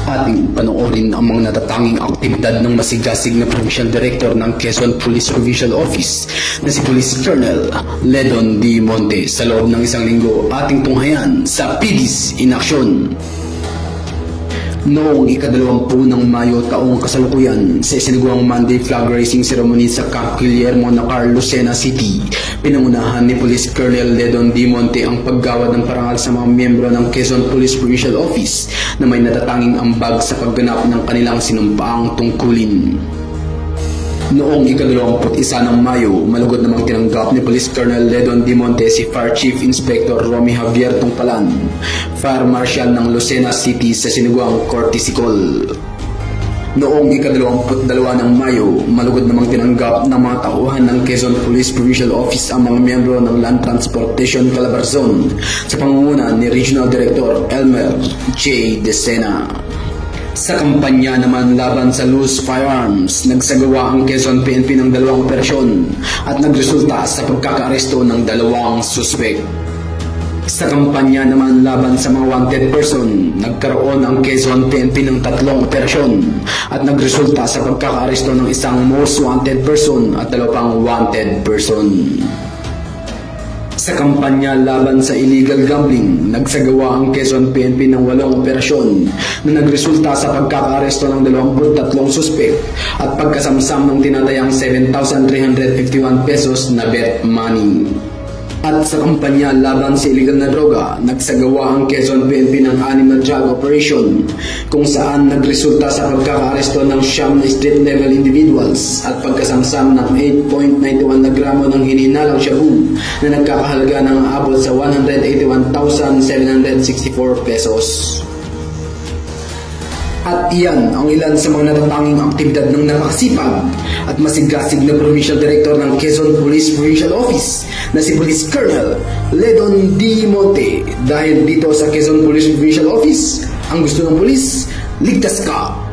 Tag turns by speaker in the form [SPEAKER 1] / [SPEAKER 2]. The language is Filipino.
[SPEAKER 1] Ating panoorin ang mga natatanging aktibidad ng masigasig na Provincial Director ng Quezon Police Provincial Office na si Police Colonel Ledon D. Monte sa loob ng isang linggo. Ating tunghayan sa PDs in Action. Noong ika-20 ng Mayo taong kasalukuyan sa isinagawang Monday flag raising ceremony sa Camp Guillermo Nacar, Lucena City, pinangunahan ni Police Colonel Ledon D. Monte ang paggawad ng parangal sa mga miyembro ng Quezon Police Provincial Office na may natatanging ambag sa pagganap ng kanilang sinumpaang tungkulin. Noong ika-21 ng Mayo, malugod namang tinanggap ni Police Colonel Ledon D. Monte si Fire Chief Inspector Romy Javier Tungpalan, Fire Marshal ng Lucena City sa sinugawang Courtesy Call. Noong ika-22 ng Mayo, malugod namang tinanggap ng mga tauhan ng Quezon Police Provincial Office ang mga miyembro ng Land Transportation Calabarzon sa pangunguna ni Regional Director Elmer J. Decena. Sa kampanya naman laban sa loose firearms, nagsagawa ang Quezon PNP ng 2 operasyon at nagresulta sa pagkakaaresto ng 2 suspect. Sa kampanya naman laban sa mga wanted person, nagkaroon ang Quezon PNP ng 3 operasyon at nagresulta sa pagkakaaresto ng isang most wanted person at 2 pang wanted person. Sa kampanya laban sa illegal gambling, nagsagawa ang Quezon PNP ng 8 operasyon na nagresulta sa pagkakaaresto ng 23 suspect at pagkasamsam ng tinatayang 7,351 pesos na bet money. At sa kampanya laban sa illegal na droga, nagsagawa ang Quezon PNP ng 6 na drug operation kung saan nagresulta sa pagkakaaresto ng 9 na street level individuals at pagkasamsam ng 8.91 na gramo ng hinihinalang shabu na nagkakahalaga ng abot sa 181,764 pesos. At iyan ang ilan sa mga natatanging aktibidad ng napakasipag at masigasig na Provincial Director ng Quezon Police Provincial Office na si Police Colonel Ledon D. Monte. Dahil dito sa Quezon Police Provincial Office, ang gusto ng pulis, ligtas ka!